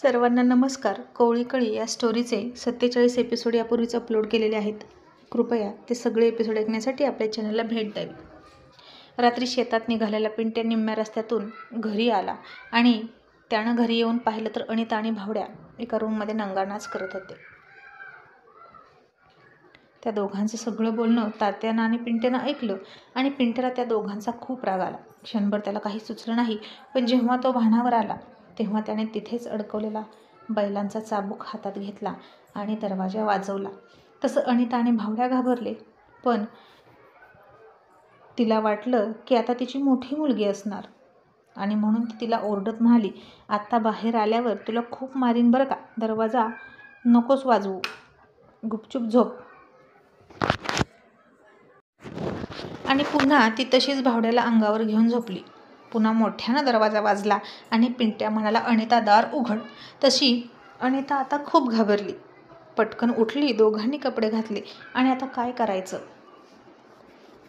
सर्वांना नमस्कार. कोवळी कळी या स्टोरीचे 47 एपिसोड यापूर्वीच अपलोड केलेले आहेत. कृपया ते सगळे एपिसोड ऐकण्यासाठी आपल्या चॅनलला भेट द्यावी. रात्री शेतात निघालेला पिंट्या निम्म्या रस्त्यातून घरी आला आणि त्यानं घरी येऊन पाहिलं तर अनिता आणि भावड्या एका रूममध्ये नंगानाच करत होते. त्या दोघांचं सगळं बोलणं तात्यानं आणि पिंट्यानं ऐकलं आणि पिंट्याला त्या दोघांचा खूप राग आला. क्षणभर त्याला काही सुचलं नाही, पण जेव्हा तो भानावर आला तेव्हा त्याने तिथेच अडकवलेला बैलांचा चाबूक हातात घेतला आणि दरवाजा वाजवला. तसं अनिता आणि भावड्या घाबरले, पण तिला वाटलं की आता तिची मोठी मुलगी असणार आणि म्हणून ती तिला ओरडत म्हणाली, "आत्ता बाहेर आल्यावर तुला खूप मारीन बरं का. दरवाजा नकोस वाजवू, गुपचूप झोप." आणि पुन्हा ती तशीच भावड्याला अंगावर घेऊन झोपली. पुन्हा मोठ्यानं दरवाजा वाजला आणि पिंट्या म्हणाला, "अनिता, दार उघड." तशी अनिता आता खूप घाबरली. पटकन उठली, दोघांनी कपडे घातले आणि आता काय करायचं,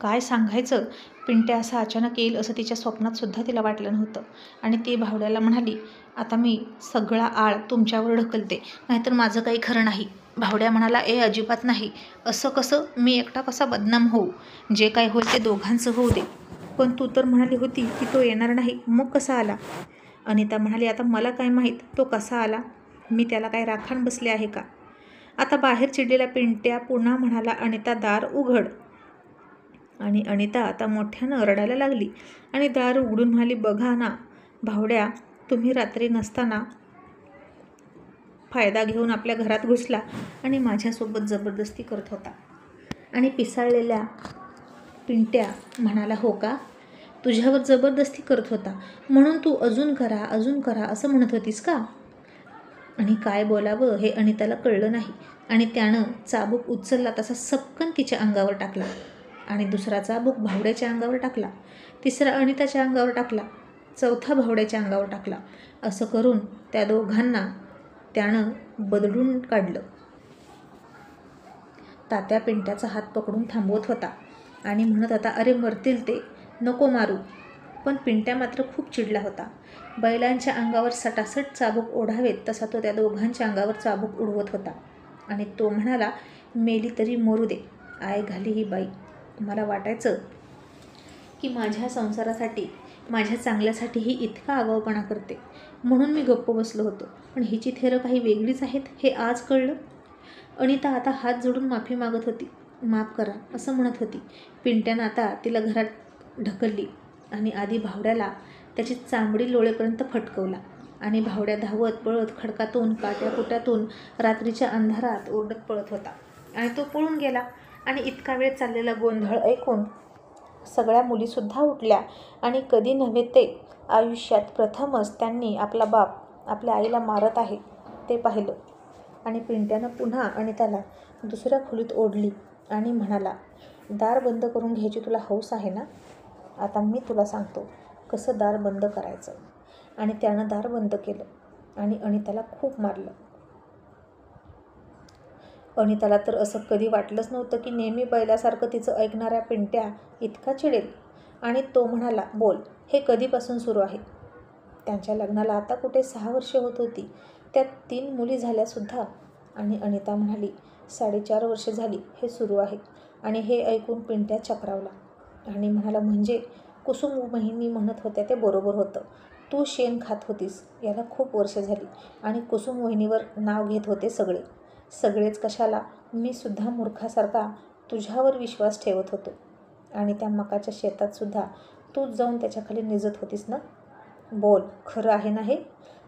काय सांगायचं. पिंट्या असा अचानक येईल असं तिच्या स्वप्नात सुद्धा तिला वाटलं नव्हतं. आणि ती भावड्याला म्हणाली, "आता मी सगळा आळ तुमच्यावर ढकलते, नाहीतर माझं काही खरं नाही." भावड्या म्हणाला, अजिबात नाही. असं कसं? मी एकटा कसा बदनाम होऊ? जे काय होईल ते दोघांचं होऊ दे." "पण तू तर म्हणाली होती की तो येणार नाही, मग कसा आला?" अनिता म्हणाली, "आता मला काय माहीत तो कसा आला. मी त्याला काय राखण बसले आहे का?" आता बाहेर चिडलेला पिंट्या पुन्हा म्हणाला, "अनिता, दार उघड." आणि अनिता आता मोठ्यानं रडायला लागली आणि दार उघडून म्हणाली, "बघा ना भावड्या, तुम्ही रात्री नसताना फायदा घेऊन आपल्या घरात घुसला आणि माझ्यासोबत जबरदस्ती करत होता." आणि पिसाळलेल्या पिंट्या म्हणाला, "हो का? तुझ्यावर जबरदस्ती करत होता म्हणून तू अजून करा असं म्हणत होतीस का?" आणि काय बोलावं हे अनिताला कळलं नाही आणि त्यानं चाबूक उचलला तसा सपकन तिच्या अंगावर टाकला आणि दुसरा चाबूक भावड्याच्या अंगावर टाकला, तिसरा अनिताच्या अंगावर टाकला, चौथा भावड्याच्या अंगावर टाकला. असं करून त्या दोघांना त्यानं बदलून काढलं. तात्या पिंट्याचा हात पकडून थांबवत होता आणि म्हणत होता, "अरे मरतील ते, नको मारू." पण पिंट्या मात्र खूप चिडला होता. बैलांच्या अंगावर सटासट चाबूक ओढावेत तसा तो त्या दोघांच्या अंगावर चाबूक उडवत होता आणि तो म्हणाला, "मेली तरी मरू दे, आय घाली ही बाई. मला वाटायचं की माझ्या संसारासाठी, माझ्या चांगल्यासाठी ही इतका आगाऊपणा करते, म्हणून मी गप्प बसलो होतो. पण हिची थेरं काही वेगळीच आहेत हे आज कळलं." अनिता आता हात जोडून माफी मागत होती. "माफ करा" असं म्हणत होती. पिंट्यानं आता तिला घरात ढकलली आणि आधी भावड्याला त्याची चांबडी लोळेपर्यंत फटकवला आणि भावड्या धावत पळत खडकातून काट्याकुट्यातून रात्रीच्या अंधारात ओरडत पळत होता आणि तो पळून गेला. आणि इतका वेळ चाललेला गोंधळ ऐकून सगळ्या मुलीसुद्धा उठल्या आणि कधी नव्हे ते आयुष्यात प्रथमच त्यांनी आपला बाप आपल्या आईला मारत आहे ते पाहिलं. आणि पिंट्यानं पुन्हा अनिताला दुसऱ्या खोलीत ओढली आणि म्हणाला, "दार बंद करून घ्यायची तुला हौस आहे ना? आता मी तुला सांगतो कसं दार बंद करायचं." आणि त्यानं दार बंद केलं आणि अनिताला खूप मारलं. अनिताला तर असं कधी वाटलंच नव्हतं की नेहमी बैलासारखं तिचं ऐकणाऱ्या पिंट्या इतका चिडेल. आणि तो म्हणाला, "बोल, हे कधीपासून सुरू आहे?" त्यांच्या लग्नाला आता कुठे 6 वर्षे होत होती, त्यात 3 मुली झाल्यासुद्धा. आणि अनिता म्हणाली, 4.5 वर्षे झाली हे सुरू आहे. आणि हे ऐकून पिंट्या चक्रावला आणि म्हणाला, "म्हणजे कुसुम वहिनी म्हणत होत्या ते बरोबर होतं. तू शेण खात होतीस याला खूप वर्ष झाली आणि कुसुम वहिनीवर नाव घेत होते सगळेच कशाला, मी सुद्धा मूर्खासारखा तुझ्यावर विश्वास ठेवत होतो. आणि त्या मकाच्या शेतात सुद्धा तूच जाऊन त्याच्याखाली निजत होतीस ना? बोल, खरं आहे ना हे?"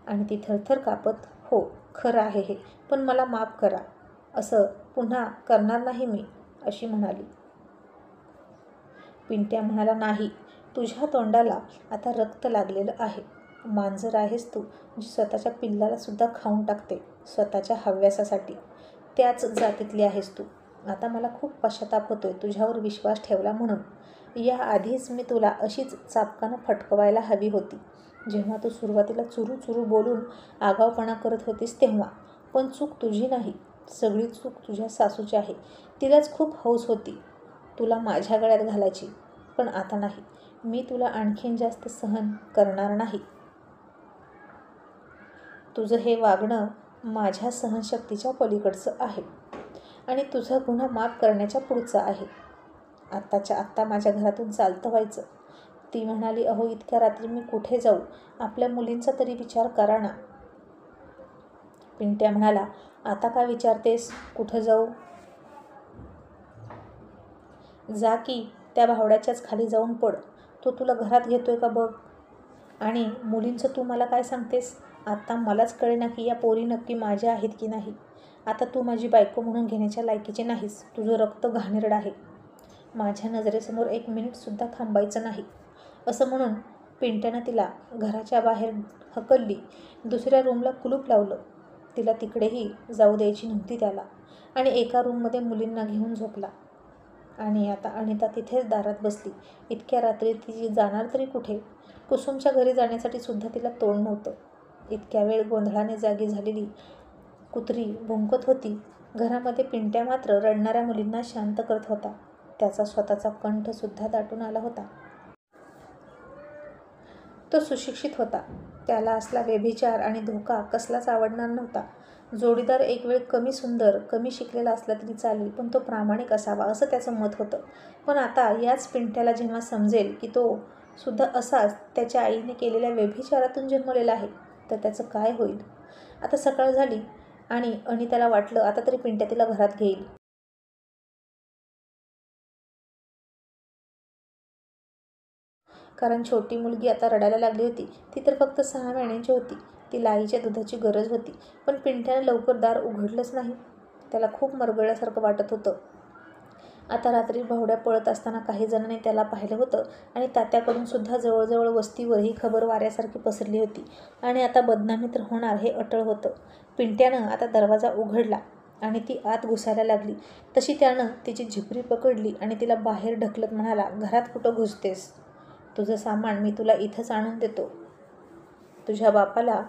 आणि ती थरथर कापत, "हो, खरं आहे हे, पण मला माफ करा. असं पुन्हा करणार नाही मी," अशी म्हणाली. पिंट्या म्हणाला, "नाही, तुझ्या तोंडाला आता रक्त लागलेलं आहे. मांजर आहेस तू जी स्वतःच्या पिल्लाला सुद्धा खाऊन टाकते स्वतःच्या हव्यासासाठी. त्याच जातीतली आहेस तू. आता मला खूप पश्चाताप होतोय तुझ्यावर विश्वास ठेवला म्हणून. या आधीच मी तुला अशीच चाबकानं फटकवायला हवी होती जेव्हा तू सुरुवातीला चुरू बोलून आगाऊपणा करत होतीस तेव्हा. पण चूक तुझी नाही, सगळी चूक तुझ्या सासूची आहे. तिलाच खूप हौस होती तुला माझ्या गळ्यात घालायची, पण आता नाही. मी तुला आणखीन जास्त सहन करणार नाही." तुझं हे वागणं माझ्या सहनशक्तीच्या पलीकडचं आहे आणि तुझा गुन्हा माफ करण्याच्या पुढचा आहे. आत्ताच्या आत्ता माझ्या घरातून चालतं व्हायचं. ती म्हणाली, अहो इतक्या रात्री मी कुठे जाऊ? आपल्या मुलींचा तरी विचार करा ना. पिंट्या म्हणाला, आता काय विचारतेस? कुठं जाऊ? जा की त्या भावड्याच्याच खाली जाऊन पड. तो तुला घरात घेतोय का बघ. आणि मुलींचं तू मला काय सांगतेस? आत्ता मलाच कळेना की या पोरी नक्की माझ्या आहेत की नाही. आता तू माझी बायको म्हणून घेण्याच्या लायकीची नाहीस. तुझं रक्त घाणेरडं आहे. माझ्या नजरेसमोर 1 मिनिटसुद्धा थांबायचं नाही. असं म्हणून पिंट्यानं तिला घराच्या बाहेर हकलली. दुसऱ्या रूमला कुलूप लावलं. तिला तिकडेही जाऊ द्यायची नव्हती त्याला. आणि एका रूममध्ये मुलींना घेऊन झोपला. आणि आता अनिता तिथेच दारात बसली. इतक्या रात्री ती जाणार तरी कुठे? कुसुमच्या घरी जाण्यासाठी सुद्धा तिला तोंड नव्हतं. इतक्या वेळ गोंधळाने जागी झालेली कुत्री भुंकत होती. घरामध्ये पिंट्या मात्र रडणाऱ्या मुलींना शांत करत होता. त्याचा स्वतःचा कंठसुद्धा दाटून आला होता. तो सुशिक्षित होता. त्याला असला व्यभिचार आणि धोका कसलाच आवडणार नव्हता. जोडीदार एक वेळ कमी सुंदर, कमी शिकलेला असला तरी चालेल, पण तो प्रामाणिक असावा असं त्याचं मत होतं. पण आता याच पिंट्याला जेव्हा समजेल की तो सुद्धा असाच त्याच्या आईने केलेल्या व्यभिचारातून जन्मलेला आहे, तर त्याचं काय होईल? आता सकाळ झाली आणि अनिताला वाटलं आता तरी पिंट्या तिला घरात घेईल. कारण छोटी मुलगी आता रडायला लागली होती. ती तर फक्त 6 महिन्यांची होती. तिला आईच्या दुधाची गरज होती. पण पिंट्याने लवकर दार उघडलंच नाही. त्याला खूप मरगळल्यासारखं वाटत होतं. आता रात्री भावड्या पळत असताना काही जणांनी त्याला पाहिलं होतं आणि तात्याकडून सुद्धा जवळजवळ वस्तीवर ही खबर वाऱ्यासारखी पसरली होती. आणि आता बदनामी तर होणार हे अटळ होतं. पिंट्यानं आता दरवाजा उघडला आणि ती आत घुसायला लागली. तशी त्यानं तिची झिपरी पकडली आणि तिला बाहेर ढकलत म्हणाला, घरात कुठं घुसतेस? तुझं सामान मी तुला इथंच आणून देतो. तुझ्या बापाला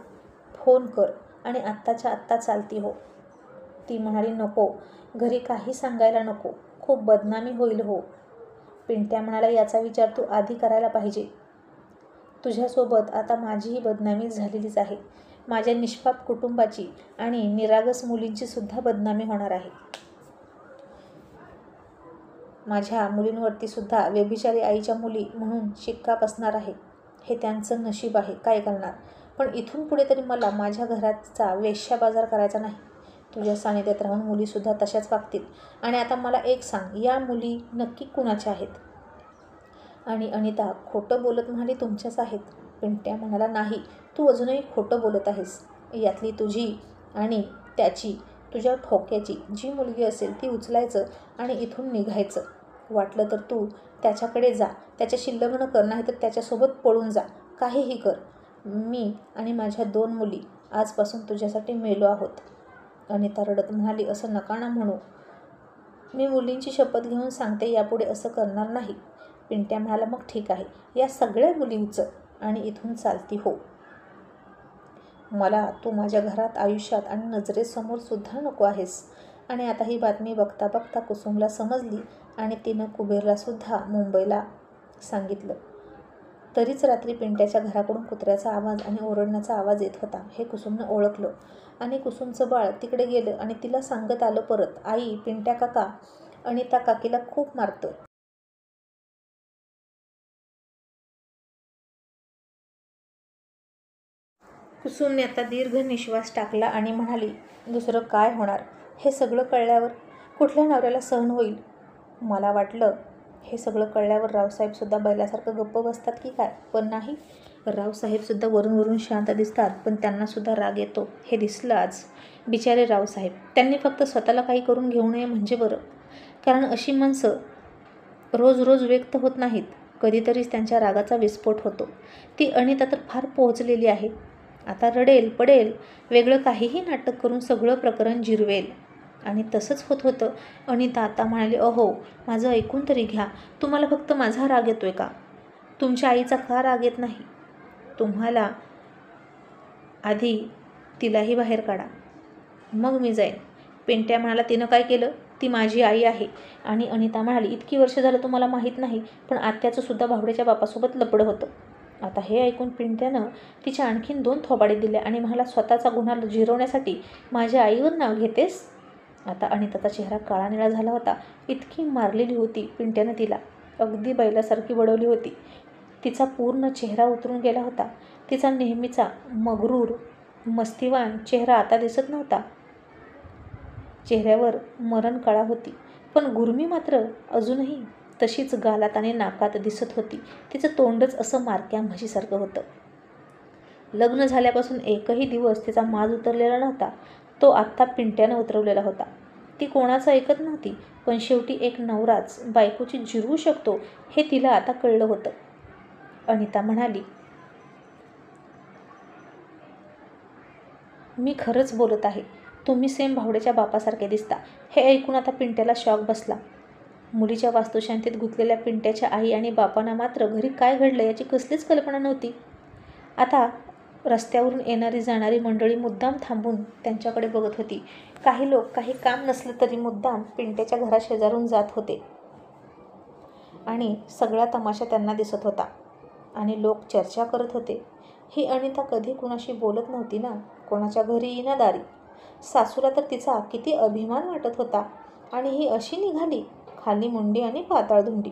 फोन कर आणि आत्ताच्या आत्ता चालती हो. ती म्हणाली, नको, घरी काही सांगायला नको. खूप बदनामी होईल हो. पिंट्या म्हणाला, याचा विचार तू आधी करायला पाहिजे. तुझ्यासोबत आता माझीही बदनामी झालेलीच आहे. माझ्या निष्पाप कुटुंबाची आणि निरागस मुलींची सुद्धा बदनामी होणार आहे. माझ्या मुलींवरती सुद्धा व्यभिचारी आईच्या मुली म्हणून शिक्का बसणार आहे. हे त्यांचं नशीब आहे. काय करणार? पण इथून पुढे तरी मला माझ्या घराचा वेश्या बाजार करायचा नाही. तुझ्या सानिध्यात राहून मुलीसुद्धा तशाच वागतील. आणि आता मला एक सांग, या मुली नक्की कुणाच्या आहेत? आणि अनिता खोटं बोलत म्हणाली, तुमच्याच आहेत. पिंट्या म्हणाला, नाही, तू अजूनही खोटं बोलत आहेस. यातली तुझी आणि त्याची, तुझ्या ठोक्याची जी मुलगी असेल ती उचलायचं आणि इथून निघायचं. वाटलं तर तू त्याच्याकडे जा, त्याच्याशी लग्न कर, नाही तर त्याच्यासोबत पळून जा. काहीही कर. मी आणि माझ्या 2 मुली आजपासून तुझ्यासाठी मेलो आहोत. अनिता रडत म्हणाली, असं नका ना म्हणू. मी मुलींची शपथ घेऊन सांगते, यापुढे असं करणार नाही. पिंट्या म्हणाला, मग ठीक आहे. या सगळ्या मुली उचल आणि इथून चालती हो. मला तू माझ्या घरात, आयुष्यात आणि नजरेसमोर सुद्धा नको आहेस. आणि आता ही बातमी बघता बघता कुसुमला समजली आणि तिनं कुबेरला सुद्धा मुंबईला सांगितलं. तरीच रात्री पिंट्याच्या घराकडून कुत्र्याचा आवाज आणि ओरडण्याचा आवाज येत होता हे कुसुमनं ओळखलं. आणि कुसुमचं बाळ तिकडे गेलं आणि तिला सांगत आलं परत, आई, पिंट्या काका अनिता काकीला खूप मारतोय. कुसुमने आता दीर्घ निश्वास टाकला आणि म्हणाली, दुसरं काय होणार? हे सगळं कळल्यावर कुठल्या नवऱ्याला सहन होईल? मला वाटलं हे सगळं कळल्यावर रावसाहेबसुद्धा बैलासारखं गप्प बसतात की काय, पण नाही. रावसाहेबसुद्धा वरून वरून शांत दिसतात, पण त्यांनासुद्धा राग येतो हे दिसलं आज. बिचारे रावसाहेब, त्यांनी फक्त स्वतःला काही करून घेऊ नये म्हणजे बरं. कारण अशी माणसं रोज रोज व्यक्त होत नाहीत. कधीतरीच त्यांच्या रागाचा विस्फोट होतो. ती अनिता तर फार पोहोचलेली आहे. आता रडेल, पडेल, वेगळं काहीही नाटक करून सगळं प्रकरण जिरवेल. आणि तसंच होत होतं. अनिता आता म्हणाली, अहो, माझं ऐकून तरी घ्या. तुम्हाला फक्त माझा राग येतोय का? तुमच्या आईचा का राग येत नाही? तुम्हाला आधी तिलाही बाहेर काढा, मग मी जाईन. पिंट्या म्हणाला, तिनं काय केलं? ती माझी आई आहे. आणि अनिता म्हणाली, इतकी वर्ष झालं तुम्हाला माहीत नाही, पण आत्याचं सुद्धा भावड्याच्या बापासोबत लपडं होतं. आता हे ऐकून पिंट्यानं तिच्या आणखीन 2 थोबाडे दिले आणि म्हणाला, स्वतःचा गुन्हा जिरवण्यासाठी माझ्या आईवर नाव घेतेस? आता अनिताचा चेहरा काळा-निळा झाला होता. इतकी मारलेली होती पिंट्यानं तिला. अगदी बैलासारखी बडवली होती. तिचा पूर्ण चेहरा उतरून गेला होता. तिचा नेहमीचा मगरूर, मस्तीवान चेहरा आता दिसत नव्हता. चेहऱ्यावर मरणकळा होती, पण गुरमी मात्र अजूनही तशीच गालात आणि नाकात दिसत होती. तिचं तोंडच असं मारक्या म्हशीसारखं होतं. लग्न झाल्यापासून एकही दिवस तिचा माज उतरलेला नव्हता. तो आत्ता पिंट्यानं उतरवलेला होता. ती कोणाचं ऐकत नव्हती, पण शेवटी एक नवराच बायकोची जिरवू शकतो हे तिला आता कळलं होतं. अनिता म्हणाली, मी खरंच बोलत आहे. तुम्ही सेम भावड्याच्या बापासारखे दिसता. हे ऐकून आता पिंट्याला शॉक बसला. मुलीच्या वास्तुशांतीत गुंतलेल्या पिंट्याच्या आई आणि बापांना मात्र घरी काय घडलं याची कसलीच कल्पना नव्हती. आता रस्त्यावरून येणारी जाणारी मंडळी मुद्दाम थांबून त्यांच्याकडे बघत होती. काही लोक काही काम नसलं तरी मुद्दाम पिंट्याच्या घराशेजारून जात होते आणि सगळा तमाशा त्यांना दिसत होता आणि लोक चर्चा करत होते. ही अनिता कधी कुणाशी बोलत नव्हती ना, कोणाच्या घरी ना दारी. सासूला तर तिचा किती अभिमान वाटत होता आणि ही अशी निघाली, खाली मुंडी आणि पाताळ धुंडी.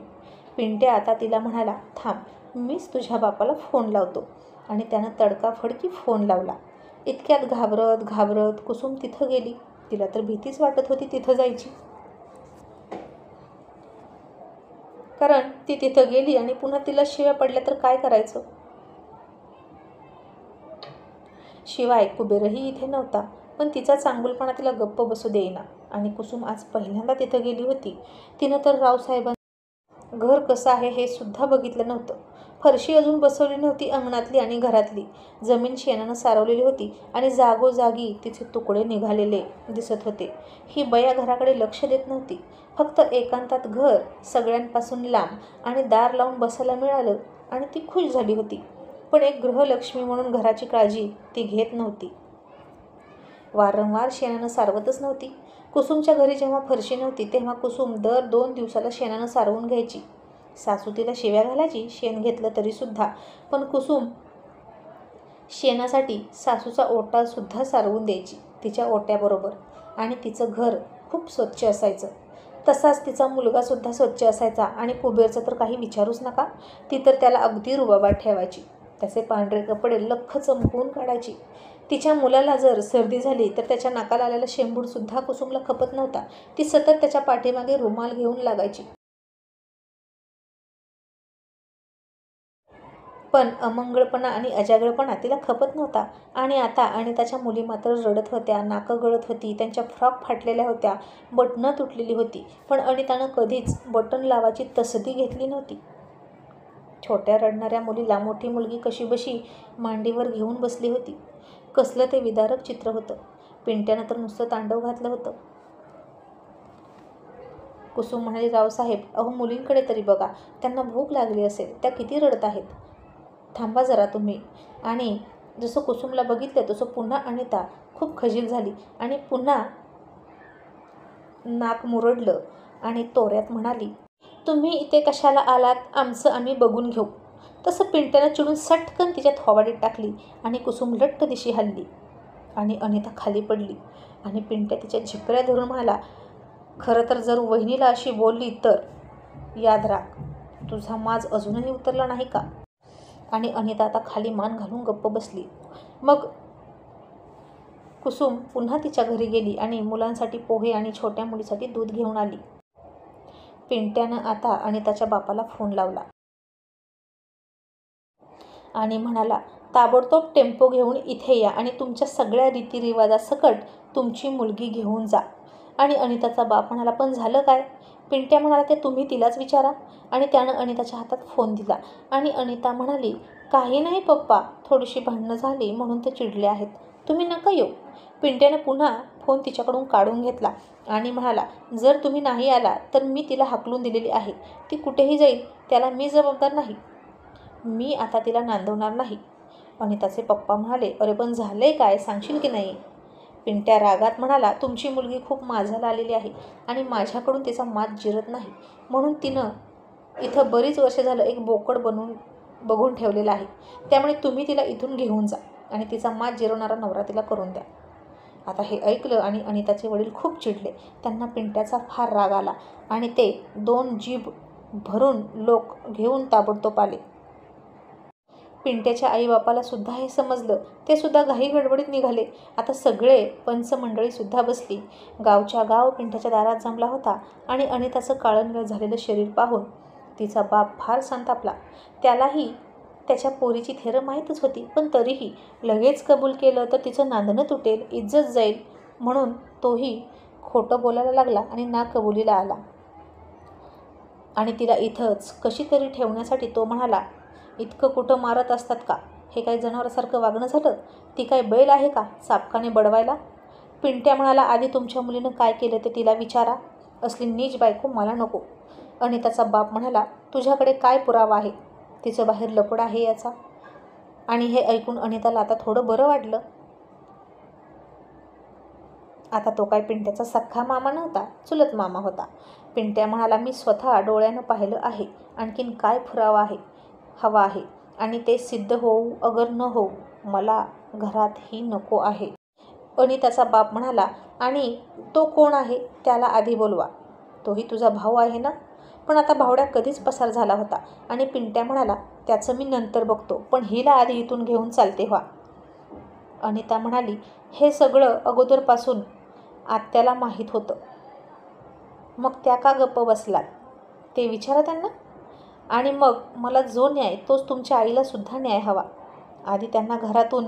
पिंट्या आता तिला म्हणाला, थांब, मीच तुझ्या बापाला फोन लावतो. आणि त्यानं तडकाफडकी फोन लावला. इतक्यात घाबरत घाबरत कुसुम तिथं गेली. तिला तर भीतीच वाटत होती तिथं जायची, कारण ती तिथं गेली आणि पुन्हा तिला शिव्या पडल्या तर काय करायचं. शिवाय कुबेरही इथे नव्हता, पण तिचा चांगुलपणा तिला गप्प बसू देईना. आणि कुसुम आज पहिल्यांदा तिथं गेली होती. तिनं तर रावसाहेबांचं घर कसं आहे हे सुद्धा बघितलं नव्हतं. फरशी अजून बसवली नव्हती अंगणातली आणि घरातली. जमीन शेणानं सारवलेली होती आणि जागोजागी तिचे तुकडे निघालेले दिसत होते. ही बया घराकडे लक्ष देत नव्हती. फक्त एकांतात घर सगळ्यांपासून लांब आणि दार लावून बसायला मिळालं आणि ती खुश झाली होती. पण एक गृहलक्ष्मी म्हणून घराची काळजी ती घेत नव्हती. वारंवार शेणानं सारवतच नव्हती. कुसुमच्या घरी जेव्हा फरशी नव्हती तेव्हा कुसुम दर 2 दिवसाला शेणानं सारवून घ्यायची. सासू तिला शिव्या घालायची शेण घेतलं तरीसुद्धा, पण कुसुम शेणासाठी सासूचा ओटासुद्धा सारवून द्यायची तिच्या ओट्याबरोबर. आणि तिचं घर खूप स्वच्छ असायचं. तसाच तिचा मुलगासुद्धा स्वच्छ असायचा आणि कुबेरचं तर काही विचारूच नका. ती तर त्याला अगदी रुबाबात ठेवायची. त्याचे पांढरे कपडे लख्ख चमकवून काढायची. तिच्या मुलाला जर सर्दी झाली तर त्याच्या नाकाला आलेला शेंबूडसुद्धा कुसुमला खपत नव्हता. ती सतत त्याच्या पाठीमागे रुमाल घेऊन लागायची. पण अमंगळपणा आणि अजागळपणा तिला खपत नव्हता. आणि आता अनिताच्या मुली मात्र रडत होत्या, नाकं गळत होती, त्यांच्या फ्रॉक फाटलेल्या होत्या, बटणं तुटलेली होती. पण अनितानं कधीच बटन लावायची तसदी घेतली नव्हती. छोट्या रडणाऱ्या मुलीला मोठी मुलगी कशीबशी मांडीवर घेऊन बसली होती. कसलं ते विदारक चित्र होतं. पिंट्यानं तर नुसतं तांडव घातलं होतं. कुसुम म्हणाली, रावसाहेब, अहो मुलींकडे तरी बघा, त्यांना भूक लागली असेल, त्या किती रडत आहेत. थांबा जरा तुम्ही. आणि जसं कुसुमला बघितलं तसं पुन्हा अनिता खूप खजील झाली आणि पुन्हा नाक मुरडलं आणि तोऱ्यात म्हणाली, तुम्ही इथे कशाला आलात, आमचं आम्ही बघून घेऊ. तसं पिंट्यानं चिडून सटकन तिच्या थोबाडीत टाकली आणि कुसुम लट्ट दिशी हलली आणि अनिता खाली पडली. आणि पिंट्या तिच्या झिपऱ्या धरून म्हणाला, खरं तर जर वहिनीला अशी बोलली तर याद राख, तुझा माज अजूनही उतरला नाही का. आणि अनिता आता खाली मान घालून गप्प बसली. मग कुसुम पुन्हा तिच्या घरी गेली आणि मुलांसाठी पोहे आणि छोट्या मुलीसाठी दूध घेऊन आली. पिंट्यानं आता अनिताच्या बापाला फोन लावला आणि म्हणाला, ताबडतोब टेम्पो घेऊन इथे या आणि तुमच्या सगळ्या रीतिरिवाजासकट तुमची मुलगी घेऊन जा. आणि अनिताचा बाप म्हणाला, पण झालं काय. पिंट्या म्हणाला, ते तुम्ही तिलाच विचारा. आणि त्यानं अनिताच्या हातात फोन दिला आणि अनिता म्हणाली, काही नाही पप्पा, थोडीशी भांडणं झाली म्हणून ते चिडले आहेत, तुम्ही नका येऊ. पिंट्यानं पुन्हा फोन तिच्याकडून काढून घेतला आणि म्हणाला, जर तुम्ही नाही आला तर मी तिला हाकलून दिलेली आहे. ती कुठेही जाईल त्याला मी जबाबदार नाही. मी आता तिला नांदवणार नाही. अनिताचे पप्पा म्हणाले, अरे पण झालंय काय, सांगशील की नाही. पिंट्या रागात म्हणाला, तुमची मुलगी खूप माझ्याला आलेली आहे आणि माझ्याकडून तिचा माज जिरत नाही, म्हणून तिनं इथं बरीच वर्ष झालं एक बोकड बनवून बघून ठेवलेला आहे. त्यामुळे तुम्ही तिला इथून घेऊन जा आणि तिचा माज जिरवणारा नवरा तिला करून द्या. आता हे ऐकलं आणि अनिताचे वडील खूप चिडले. त्यांना पिंट्याचा फार राग आला आणि ते 2 जीभ भरून लोक घेऊन ताबडतोब आले. पिंट्याच्या आईबापाला सुद्धा हे समजलं. ते सुद्धा घाई गडबडीत निघाले. आता सगळे पंचमंडळीसुद्धा बसली. गावच्या गाव पिंट्याच्या दारात जमला होता आणि अनिताचं काळनिळ झालेलं शरीर पाहून तिचा बाप फार संतापला. त्यालाही त्याच्या पोरीची थेरं माहीतच होती, पण तरीही लगेच कबूल केलं तर तिचं नांदणं तुटेल, इज्जत जाईल म्हणून तोही खोटं बोलायला लागला आणि ना कबुलीला आला. आणि तिला इथंच कशी तरी ठेवण्यासाठी तो म्हणाला, इतकं कुठं मारत असतात का? हे काही जनावरासारखं वागणं झालं? ती काय बैल आहे का चापकाने बडवायला? पिंट्या म्हणाला, आधी तुमच्या मुलीनं काय केलं ते तिला विचारा. असली नीच बायको मला नको. अनिताचा बाप म्हणाला, तुझ्याकडे काय पुरावा आहे? तिचं बाहेर लपड आहे याचा. आणि हे ऐकून अनिताला आता थोडं बरं वाटलं. आता तो काय पिंट्याचा सख्खा मामा नव्हता, चुलत मामा होता. पिंट्या म्हणाला, मी स्वतः डोळ्यानं पाहिलं आहे. आणखीन काय पुरावा आहे हवा आहे आणि ते सिद्ध होऊ अगर न होऊ मला घरात ही नको आहे. अनिताचा बाप म्हणाला, आणि तो कोण आहे? त्याला आधी बोलवा. तोही तुझा भाऊ आहे ना? पण आता भावड्या कधीच पसार झाला होता. आणि पिंट्या म्हणाला, त्याचं मी नंतर बघतो, पण हिला आधी इथून घेऊन चालते व्हा. अनिता म्हणाली, हे सगळं अगोदरपासून आत्याला माहीत होतं. मग त्या का गप्प बसलात ते विचारा त्यांना. आणि मग मला जो न्याय तोच तुमच्या आईला सुद्धा न्याय हवा. आधी त्यांना घरातून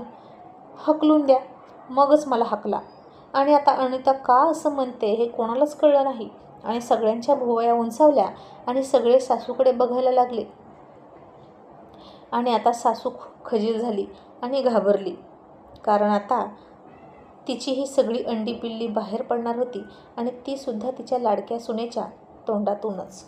हकलून द्या, मगच मला हकला. आणि आता अनिता का असं म्हणते हे कोणालाच कळलं नाही. आणि सगळ्यांच्या भुवया उंचावल्या आणि सगळे सासूकडे बघायला लागले. आणि आता सासू खजील झाली आणि घाबरली, कारण आता तिची ही सगळी अंडी पिल्ली बाहेर पडणार होती आणि ती सुद्धा तिच्या लाडक्या सुनेच्या तोंडातूनच.